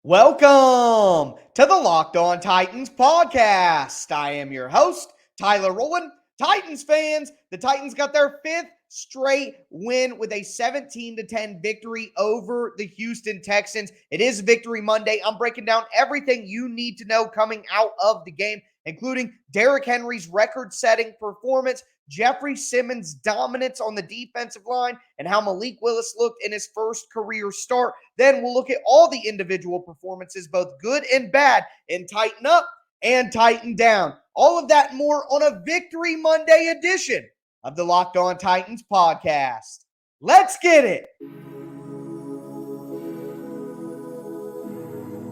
Welcome to the Locked On Titans podcast. I am your host, Tyler Rowland. Titans fans, the Titans got their fifth straight win with a 17-10 victory over the Houston Texans. It is Victory Monday. I'm breaking down everything you need to know coming out of the game, including Derrick Henry's record-setting performance, Jeffery Simmons' dominance on the defensive line, and how Malik Willis looked in his first career start. Then we'll look at all the individual performances, both good and bad, and tighten up and tighten down. All of that and more on a Victory Monday edition of the Locked On Titans podcast. Let's get it.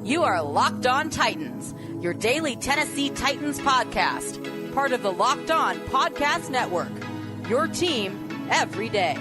You are Locked On Titans, your daily Tennessee Titans podcast, part of the Locked On Podcast Network, your team every day.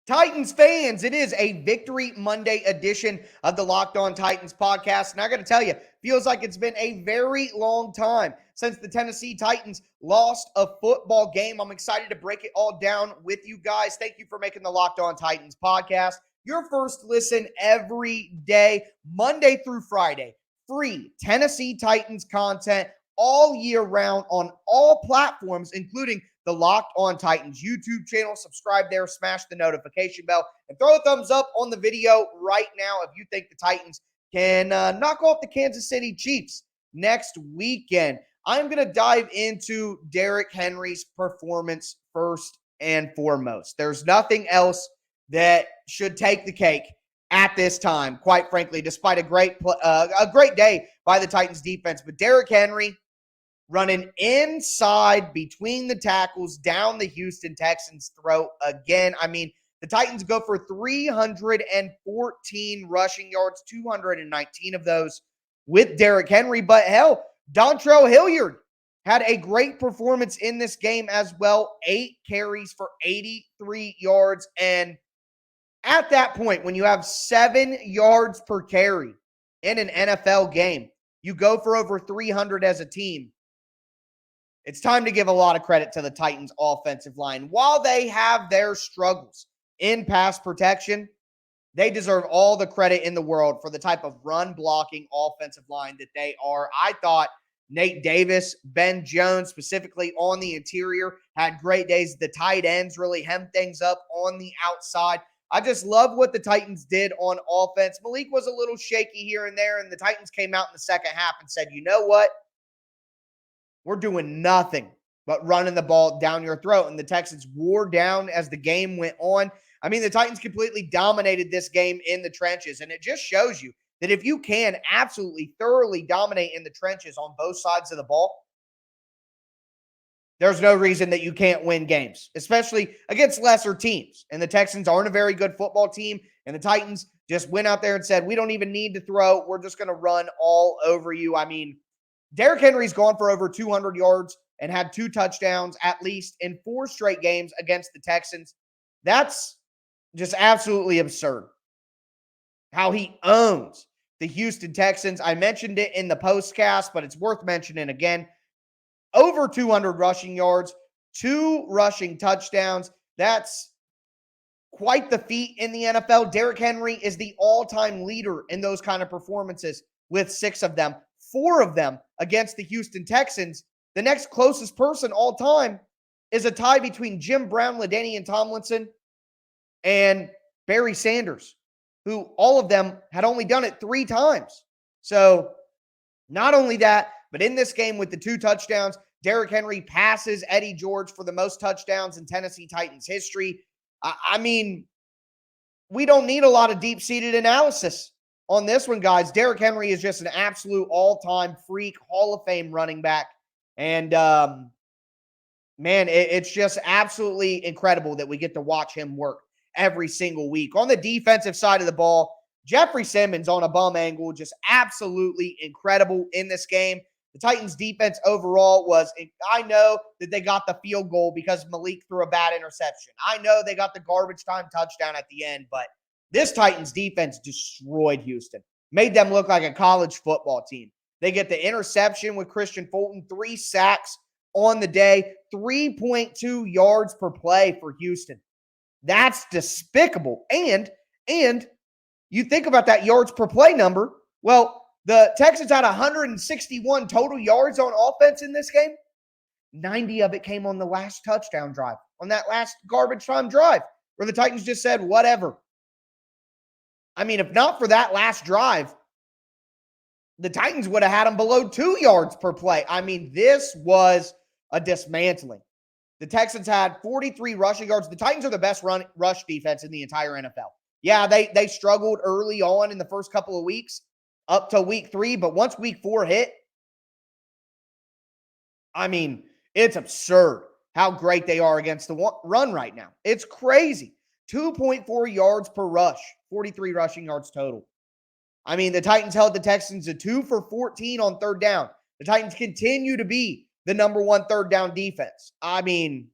Titans fans, it is a Victory Monday edition of the Locked On Titans podcast. And I got to tell you, feels like it's been a very long time since the Tennessee Titans lost a football game. I'm excited to break it all down with you guys. Thank you for making the Locked On Titans podcast your first listen every day, Monday through Friday. Free Tennessee Titans content all year round on all platforms, including the Locked On Titans YouTube channel. Subscribe there, smash the notification bell, and throw a thumbs up on the video right now if you think the Titans can knock off the Kansas City Chiefs next weekend. I'm going to dive into Derrick Henry's performance first and foremost. There's nothing else that should take the cake at this time, quite frankly, despite a great day by the Titans defense. But Derrick Henry running inside between the tackles down the Houston Texans' throat again. I mean, the Titans go for 314 rushing yards, 219 of those with Derrick Henry. But hell, Dontrell Hilliard had a great performance in this game as well. 8 carries for 83 yards. And at that point, when you have 7 yards per carry in an NFL game, you go for over 300 as a team. It's time to give a lot of credit to the Titans offensive line. While they have their struggles in pass protection, they deserve all the credit in the world for the type of run blocking offensive line that they are. I thought Nate Davis, Ben Jones, specifically on the interior, had great days. The tight ends really hemmed things up on the outside. I just love what the Titans did on offense. Malik was a little shaky here and there, and the Titans came out in the second half and said, you know what? We're doing nothing but running the ball down your throat. And the Texans wore down as the game went on. I mean, the Titans completely dominated this game in the trenches. And it just shows you that if you can absolutely thoroughly dominate in the trenches on both sides of the ball, there's no reason that you can't win games, especially against lesser teams. And the Texans aren't a very good football team. And the Titans just went out there and said, we don't even need to throw. We're just going to run all over you. I mean, Derrick Henry's gone for over 200 yards and had 2 touchdowns at least in 4 straight games against the Texans. That's just absolutely absurd. How he owns the Houston Texans. I mentioned it in the postcast, but it's worth mentioning again. Over 200 rushing yards, 2 rushing touchdowns. That's quite the feat in the NFL. Derrick Henry is the all-time leader in those kind of performances with 6 of them. 4 of them against the Houston Texans. The next closest person all time is a tie between Jim Brown, LaDainian Tomlinson, and Barry Sanders, who all of them had only done it 3 times. So not only that, but in this game with the 2 touchdowns, Derrick Henry passes Eddie George for the most touchdowns in Tennessee Titans history. I mean, we don't need a lot of deep-seated analysis on this one, guys. Derrick Henry is just an absolute all-time freak, Hall of Fame running back. And, man, it's just absolutely incredible that we get to watch him work every single week. On the defensive side of the ball, Jeffery Simmons on a bum angle, just absolutely incredible in this game. The Titans defense overall was, I know that they got the field goal because Malik threw a bad interception. I know they got the garbage time touchdown at the end, but this Titans defense destroyed Houston. made them look like a college football team. They get the interception with Christian Fulton, 3 sacks on the day, 3.2 yards per play for Houston. That's despicable. And you think about that yards per play number. Well, the Texans had 161 total yards on offense in this game. 90 of it came on the last touchdown drive, on that last garbage time drive, where the Titans just said, whatever. I mean, if not for that last drive, the Titans would have had them below 2 yards per play. I mean, this was a dismantling. The Texans had 43 rushing yards. The Titans are the best rush defense in the entire NFL. Yeah, they struggled early on in the first couple of weeks up to week 3, but once week 4 hit, I mean, it's absurd how great they are against the run right now. It's crazy. 2.4 yards per rush, 43 rushing yards total. I mean, the Titans held the Texans to 2 for 14 on third down. The Titans continue to be the number 1 third down defense. I mean,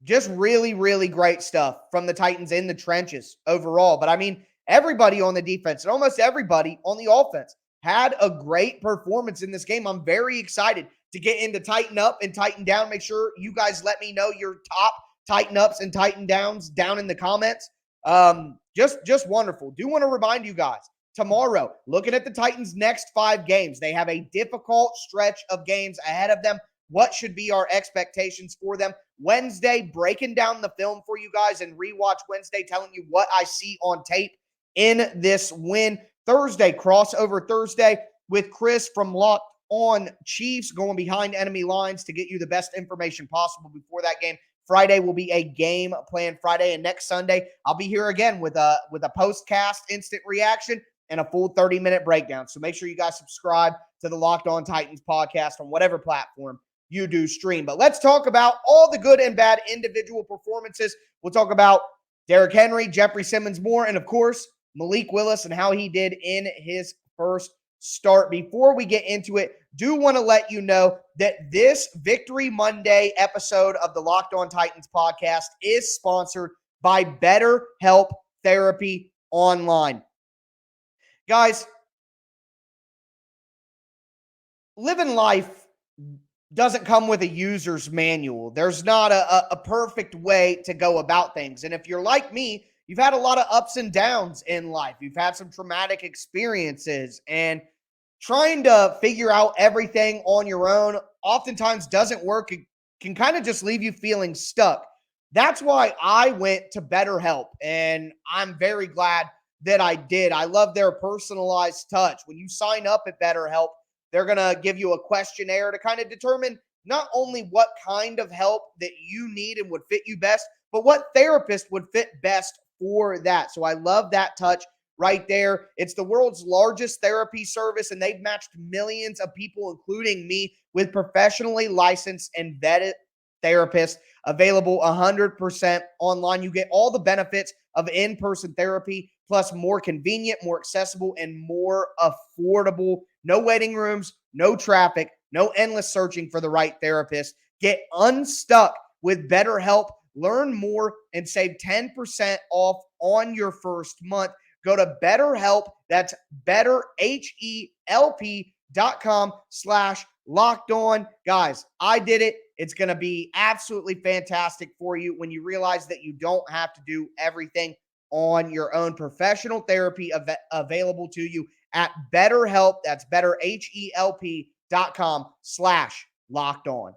just really, really great stuff from the Titans in the trenches overall. But I mean, everybody on the defense and almost everybody on the offense had a great performance in this game. I'm very excited to get into Tighten Up and Tighten Down. Make sure you guys let me know your top Tighten Ups and Tighten Downs down in the comments. Just wonderful. Do want to remind you guys, tomorrow, looking at the Titans' next 5 games, they have a difficult stretch of games ahead of them. What should be our expectations for them? Wednesday, breaking down the film for you guys and rewatch Wednesday, telling you what I see on tape in this win. Thursday, crossover Thursday with Chris from Locked On Chiefs, going behind enemy lines to get you the best information possible before that game. Friday will be a game plan Friday, and next Sunday I'll be here again with a post-cast instant reaction and a full 30-minute breakdown. So make sure you guys subscribe to the Locked On Titans podcast on whatever platform you do stream. But let's talk about all the good and bad individual performances. We'll talk about Derrick Henry, Jeffery Simmons more, and of course, Malik Willis and how he did in his first start. Before we get into it, do want to let you know that this Victory Monday episode of the Locked On Titans podcast is sponsored by BetterHelp Therapy Online. Guys, living life doesn't come with a user's manual. There's not a perfect way to go about things. And if you're like me, you've had a lot of ups and downs in life. You've had some traumatic experiences, and trying to figure out everything on your own oftentimes doesn't work. It can kind of just leave you feeling stuck. That's why I went to BetterHelp, and I'm very glad that I did. I love their personalized touch. When you sign up at BetterHelp, they're going to give you a questionnaire to kind of determine not only what kind of help that you need and would fit you best, but what therapist would fit best for that. So I love that touch right there. It's the world's largest therapy service, and they've matched millions of people, including me, with professionally licensed and vetted therapists, available 100% online. You get all the benefits of in-person therapy, plus more convenient, more accessible, and more affordable. No waiting rooms, no traffic, no endless searching for the right therapist. Get unstuck with BetterHelp. Learn more and save 10% off on your first month. Go to BetterHelp. That's BetterHelp.com/lockedon. Guys, I did it. It's going to be absolutely fantastic for you when you realize that you don't have to do everything on your own. Professional therapy available to you at BetterHelp. That's BetterHelp.com/lockedon.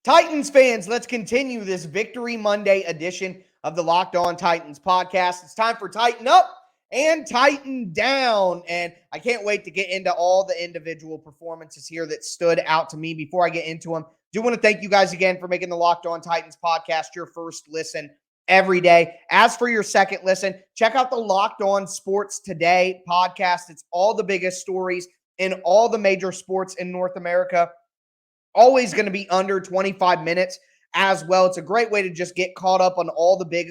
Titans fans, let's continue this Victory Monday edition of the Locked On Titans podcast. It's time for Tighten Up and Tighten Down. And I can't wait to get into all the individual performances here that stood out to me. Before I get into them, do want to thank you guys again for making the Locked On Titans podcast your first listen every day. As for your second listen, check out the Locked On Sports Today podcast. It's all the biggest stories in all the major sports in North America. Always going to be under 25 minutes as well. It's a great way to just get caught up on all the big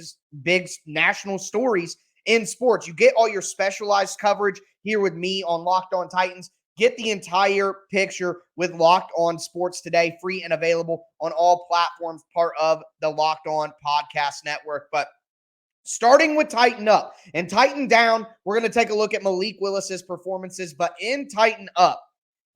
national stories in sports. You get all your specialized coverage here with me on Locked On Titans. Get the entire picture with Locked On Sports Today, free and available on all platforms, part of the Locked On Podcast Network. But starting with Tighten Up and Tighten Down, we're going to take a look at Malik Willis's performances. But in Tighten Up,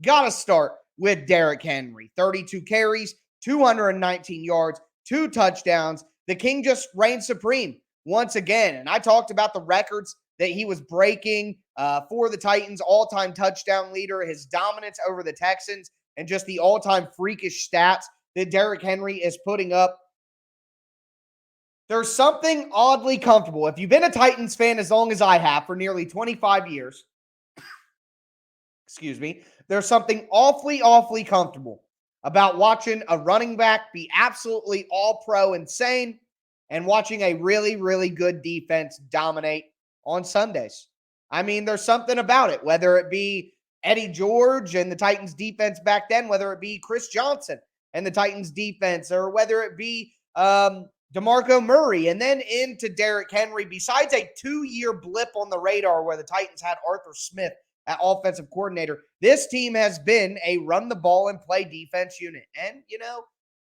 got to start with Derrick Henry. 32 carries, 219 yards, 2 touchdowns. The King just reigned supreme once again. And I talked about the records that he was breaking for the Titans, all-time touchdown leader, his dominance over the Texans, and just the all-time freakish stats that Derrick Henry is putting up. There's something oddly comfortable. If you've been a Titans fan as long as I have for nearly 25 years, there's something awfully comfortable about watching a running back be absolutely all-pro insane and watching a really good defense dominate on Sundays. I mean, there's something about it, whether it be Eddie George and the Titans defense back then, whether it be Chris Johnson and the Titans defense, or whether it be DeMarco Murray and then into Derrick Henry. Besides a 2-year blip on the radar where the Titans had Arthur Smith at offensive coordinator, this team has been a run the ball and play defense unit. And,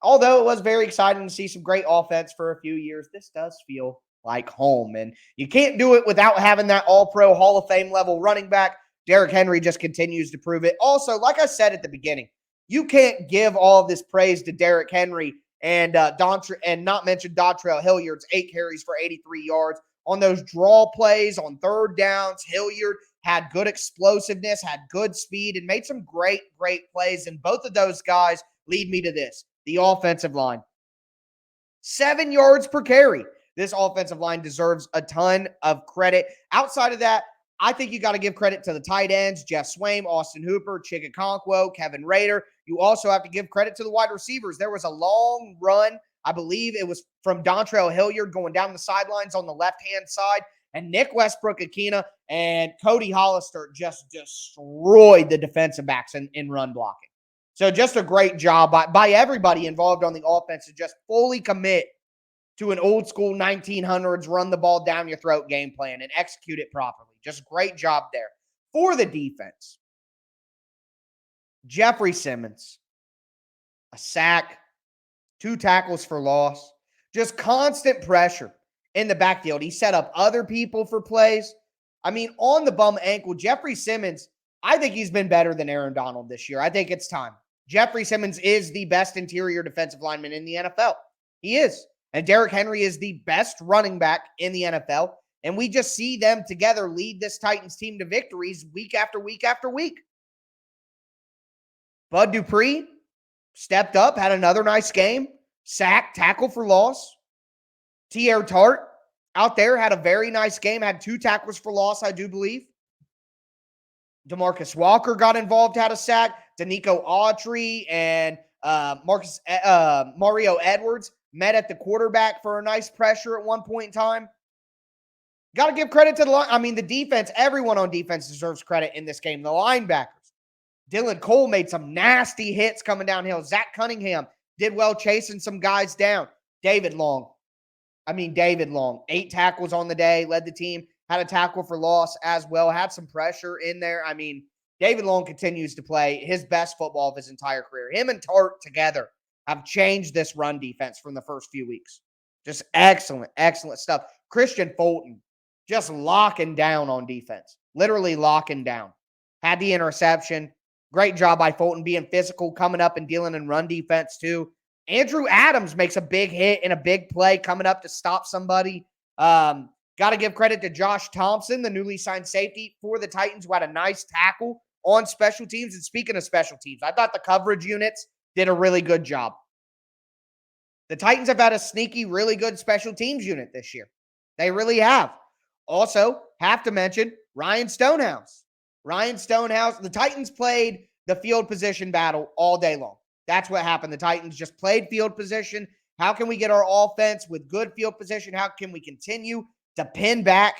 although it was very exciting to see some great offense for a few years, this does feel like home. And you can't do it without having that all-pro Hall of Fame level running back. Derrick Henry just continues to prove it. Also, like I said at the beginning, you can't give all of this praise to Derrick Henry and not mention Dontrell Hilliard's 8 carries for 83 yards. On those draw plays, on third downs, Hilliard had good explosiveness, had good speed, and made some great plays. And both of those guys lead me to this: the offensive line. 7 yards per carry. This offensive line deserves a ton of credit. Outside of that, I think you got to give credit to the tight ends: Jeff Swaim, Austin Hooper, Chig Okonkwo, Kevin Rader. You also have to give credit to the wide receivers. There was a long run, I believe it was from Dontrell Hilliard going down the sidelines on the left-hand side, and Nick Westbrook-Akina and Cody Hollister just destroyed the defensive backs in run blocking. So just a great job by everybody involved on the offense to just fully commit to an old school 1900s run the ball down your throat game plan and execute it properly. Just great job there. For the defense, Jeffery Simmons, a sack, 2 tackles for loss, just constant pressure in the backfield. He set up other people for plays. I mean, on the bum ankle, Jeffery Simmons, I think he's been better than Aaron Donald this year. I think it's time. Jeffery Simmons is the best interior defensive lineman in the NFL. He is. And Derrick Henry is the best running back in the NFL. And we just see them together lead this Titans team to victories week after week after week. Bud Dupree stepped up, had another nice game. Sack, tackle for loss. T.R. Tart out there had a very nice game, had 2 tackles for loss, I do believe. DeMarcus Walker got involved, had a sack. Danico Autry and Mario Edwards met at the quarterback for a nice pressure at one point in time. Got to give credit to the line. I mean, the defense, everyone on defense deserves credit in this game. The linebackers. Dylan Cole made some nasty hits coming downhill. Zach Cunningham did well chasing some guys down. David Long, 8 tackles on the day, led the team, had a tackle for loss as well, had some pressure in there. I mean, David Long continues to play his best football of his entire career. Him and Tart together have changed this run defense from the first few weeks. Just excellent stuff. Christian Fulton just locking down on defense, literally locking down. Had the interception. Great job by Fulton being physical, coming up and dealing in run defense too. Andrew Adams makes a big hit and a big play coming up to stop somebody. Got to give credit to Josh Thompson, the newly signed safety for the Titans, who had a nice tackle on special teams. And speaking of special teams, I thought the coverage units did a really good job. The Titans have had a sneaky, really good special teams unit this year. They really have. Also, have to mention Ryan Stonehouse. The Titans played the field position battle all day long. That's what happened. The Titans just played field position. How can we get our offense with good field position? How can we continue to pin back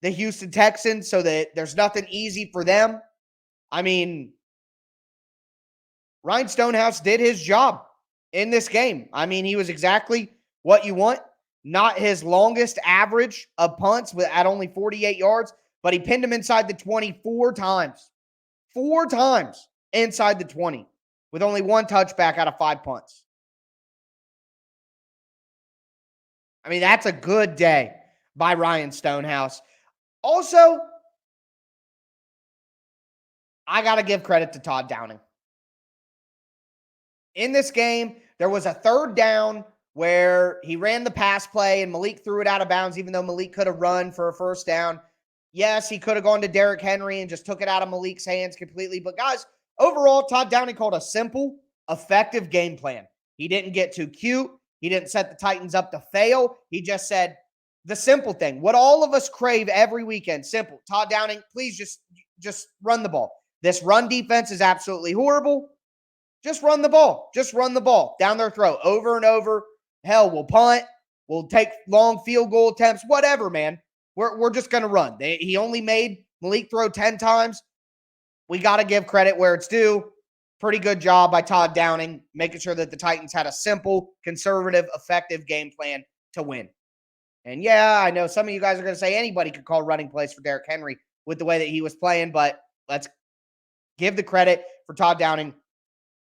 the Houston Texans so that there's nothing easy for them? I mean, Ryan Stonehouse did his job in this game. I mean, he was exactly what you want. not his longest average of punts at only 48 yards, but he pinned him inside the 20 4 times. 4 times inside the 20 with only 1 touchback out of 5 punts. I mean, that's a good day by Ryan Stonehouse. Also, I got to give credit to Todd Downing. In this game, there was a 3rd down where he ran the pass play and Malik threw it out of bounds, even though Malik could have run for a 1st down. Yes, he could have gone to Derrick Henry and just took it out of Malik's hands completely. But guys, overall, Todd Downing called a simple, effective game plan. He didn't get too cute. He didn't set the Titans up to fail. He just said the simple thing, what all of us crave every weekend, simple. Todd Downing, please just run the ball. This run defense is absolutely horrible. Just run the ball. Just run the ball down their throat over and over. Hell, we'll punt. We'll take long field goal attempts, whatever, man. We're just going to run. He only made Malik throw 10 times. We got to give credit where it's due. Pretty good job by Todd Downing, making sure that the Titans had a simple, conservative, effective game plan to win. And yeah, I know some of you guys are going to say anybody could call running plays for Derrick Henry with the way that he was playing, but let's give the credit for Todd Downing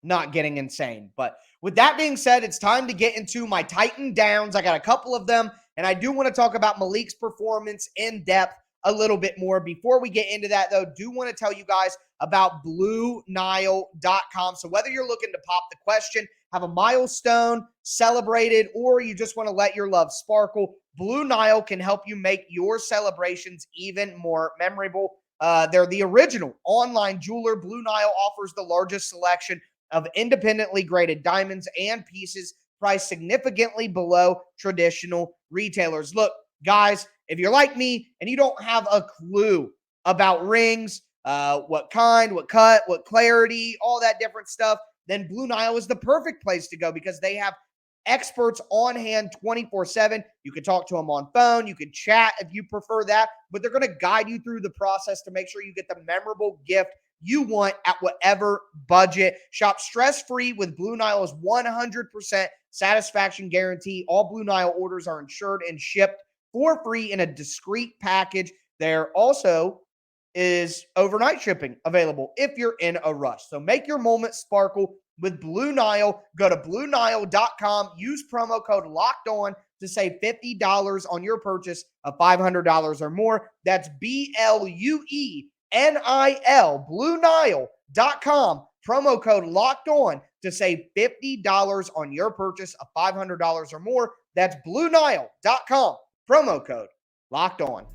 not getting insane. But with that being said, it's time to get into my Titan downs. I got a couple of them, and I do want to talk about Malik's performance in depth a little bit more. Before we get into that, though, do want to tell you guys about BlueNile.com. So whether you're looking to pop the question, have a milestone celebrated, or you just want to let your love sparkle, Blue Nile can help you make your celebrations even more memorable. They're the original online jeweler. Blue Nile offers the largest selection of independently graded diamonds and pieces priced significantly below traditional retailers. Look, guys, if you're like me and you don't have a clue about rings, what kind, what cut, what clarity, all that different stuff, then Blue Nile is the perfect place to go because they have experts on hand 24/7. You can talk to them on phone. You can chat if you prefer that, but they're going to guide you through the process to make sure you get the memorable gift you want at whatever budget. Shop stress-free with Blue Nile's 100% satisfaction guarantee. All Blue Nile orders are insured and shipped for free in a discreet package. There also is overnight shipping available if you're in a rush. So make your moment sparkle with Blue Nile. Go to BlueNile.com. Use promo code LOCKEDON to save $50 on your purchase of $500 or more. That's BLUENIL, BlueNile.com. Promo code LOCKEDON to save $50 on your purchase of $500 or more. That's BlueNile.com. Promo code LOCKEDON.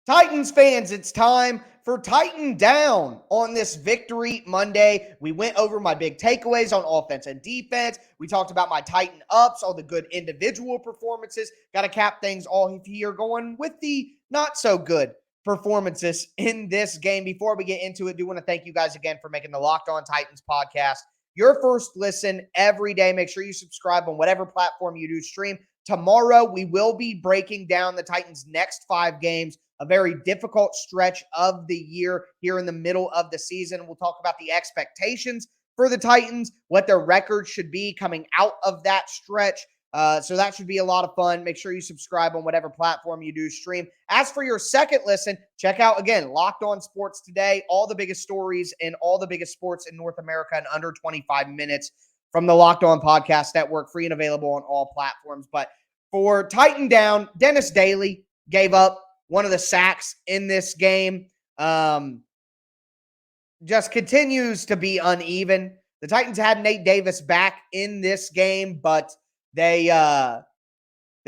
Titans fans, it's time for Titan Down on this Victory Monday. We went over my big takeaways on offense and defense. We talked about my Titan ups, all the good individual performances. Got to cap things all here going with the not so good performances in this game. Before we get into it, I do want to thank you guys again for making the Locked On Titans podcast your first listen every day. Make sure you subscribe on whatever platform you do stream. Tomorrow, we will be breaking down the Titans' next 5 games. A very difficult stretch of the year here in the middle of the season. We'll talk about the expectations for the Titans, what their record should be coming out of that stretch. So that should be a lot of fun. Make sure you subscribe on whatever platform you do stream. As for your second listen, check out, again, Locked On Sports Today, all the biggest stories and all the biggest sports in North America in under 25 minutes from the Locked On Podcast Network, free and available on all platforms. But for Titan Down, Dennis Daly gave up one of the sacks in this game. Just continues to be uneven. The Titans had Nate Davis back in this game, but they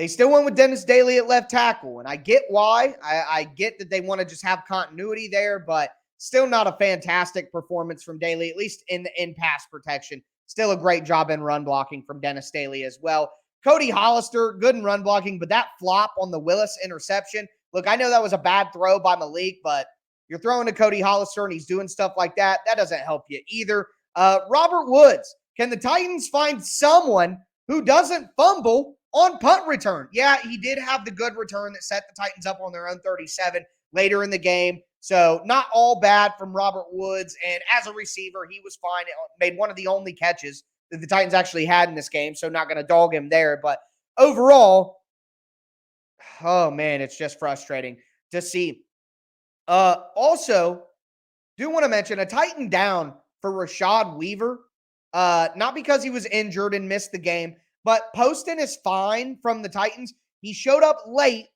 still went with Dennis Daly at left tackle. And I get why. I get that they want to just have continuity there, but still not a fantastic performance from Daly, at least in pass protection. Still a great job in run blocking from Dennis Daly as well. Cody Hollister, good in run blocking, but that flop on the Willis interception, look, I know that was a bad throw by Malik, but you're throwing to Cody Hollister and he's doing stuff like that. That doesn't help you either. Robert Woods, can the Titans find someone who doesn't fumble on punt return. Yeah, he did have the good return that set the Titans up on their own 37 later in the game. So not all bad from Robert Woods. And as a receiver, he was fine. It made one of the only catches that the Titans actually had in this game. So not going to dog him there. But overall, oh man, it's just frustrating to see. Also, do want to mention a Titan down for Rashad Weaver. Not because he was injured and missed the game, but Poston is fine from the Titans. He showed up late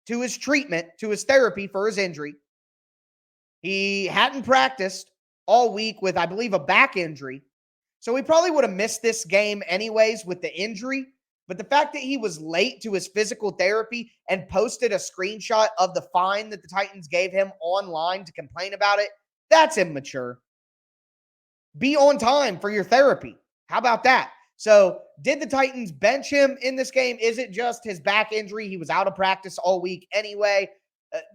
to his treatment, to his therapy for his injury. He hadn't practiced all week with, I believe, a back injury. So he probably would have missed this game anyways with the injury. But the fact that he was late to his physical therapy and posted a screenshot of the fine that the Titans gave him online to complain about it, that's immature. Be on time for your therapy. How about that? So did the Titans bench him in this game? Is it just his back injury? He was out of practice all week anyway.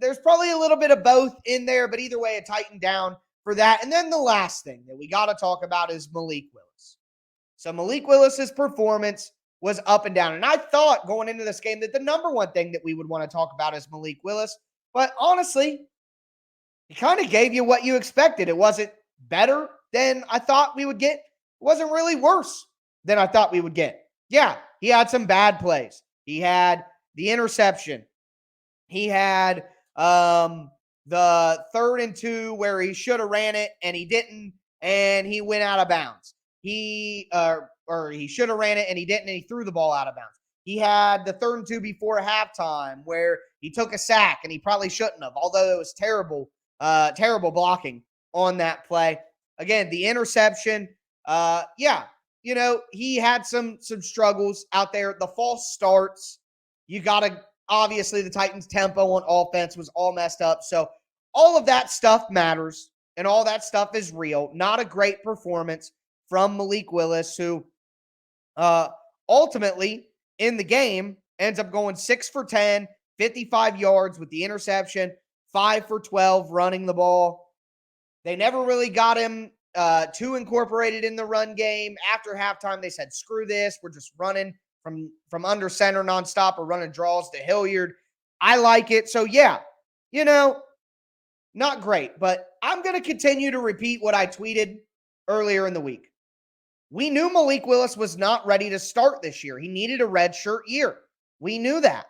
There's probably a little bit of both in there, but either way, a Titan down for that. And then the last thing that we got to talk about is Malik Willis. So Malik Willis's performance was up and down. And I thought going into this game that the number one thing that we would want to talk about is Malik Willis. But honestly, he kind of gave you what you expected. It wasn't better than I thought we would get. It wasn't really worse than I thought we would get. Yeah, he had some bad plays. He had the interception. He had the 3rd and 2 where he should have ran it and he didn't, and he went out of bounds. He should have ran it and he didn't, and he threw the ball out of bounds. He had the 3rd and 2 before halftime where he took a sack and he probably shouldn't have, although it was terrible blocking on that play. Again, the interception, he had some struggles out there. The false starts, obviously the Titans' tempo on offense was all messed up. So all of that stuff matters, and all that stuff is real. Not a great performance from Malik Willis, who ultimately in the game ends up going 6 for 10, 55 yards with the interception, 5 for 12 running the ball. They never really got him too incorporated in the run game. After halftime, they said, screw this. We're just running from under center nonstop or running draws to Hilliard. I like it. So, yeah, not great. But I'm going to continue to repeat what I tweeted earlier in the week. We knew Malik Willis was not ready to start this year. He needed a redshirt year. We knew that.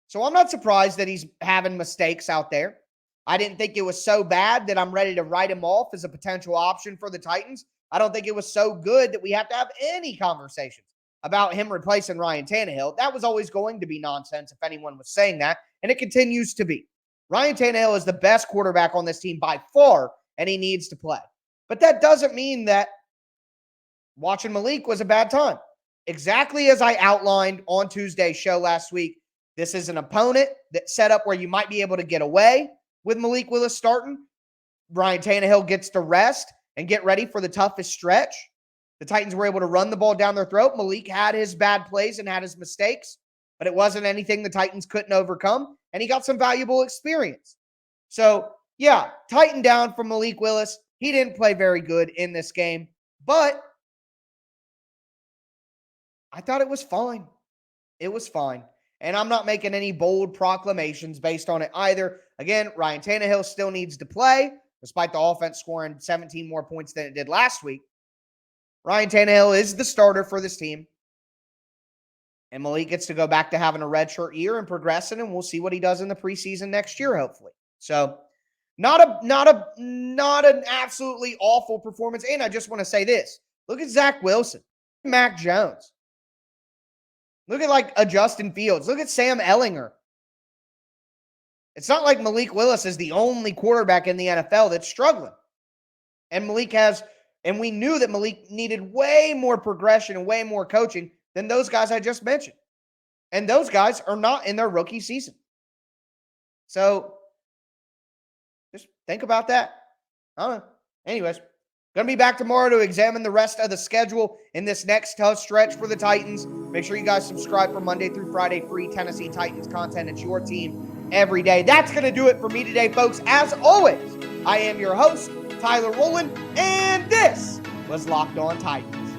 So I'm not surprised that he's having mistakes out there. I didn't think it was so bad that I'm ready to write him off as a potential option for the Titans. I don't think it was so good that we have to have any conversations about him replacing Ryan Tannehill. That was always going to be nonsense if anyone was saying that, and it continues to be. Ryan Tannehill is the best quarterback on this team by far, and he needs to play. But that doesn't mean that watching Malik was a bad time. Exactly as I outlined on Tuesday's show last week, this is an opponent that's set up where you might be able to get away with Malik Willis starting. Ryan Tannehill gets to rest and get ready for the toughest stretch. The Titans were able to run the ball down their throat. Malik had his bad plays and had his mistakes, but it wasn't anything the Titans couldn't overcome, and he got some valuable experience. So, yeah, Titan down from Malik Willis. He didn't play very good in this game, but I thought it was fine. It was fine. And I'm not making any bold proclamations based on it either. Again, Ryan Tannehill still needs to play, despite the offense scoring 17 more points than it did last week. Ryan Tannehill is the starter for this team. And Malik gets to go back to having a redshirt year and progressing, and we'll see what he does in the preseason next year, hopefully. So, not an absolutely awful performance. And I just want to say this. Look at Zach Wilson. Mac Jones. Look at a Justin Fields. Look at Sam Ehlinger. It's not like Malik Willis is the only quarterback in the NFL that's struggling. And we knew that Malik needed way more progression and way more coaching than those guys I just mentioned. And those guys are not in their rookie season. So just think about that. I don't know. Anyways, going to be back tomorrow to examine the rest of the schedule in this next tough stretch for the Titans. Make sure you guys subscribe for Monday through Friday free Tennessee Titans content. It's your team every day. That's going to do it for me today, folks. As always, I am your host, Tyler Rowland, and this was Locked On Titans.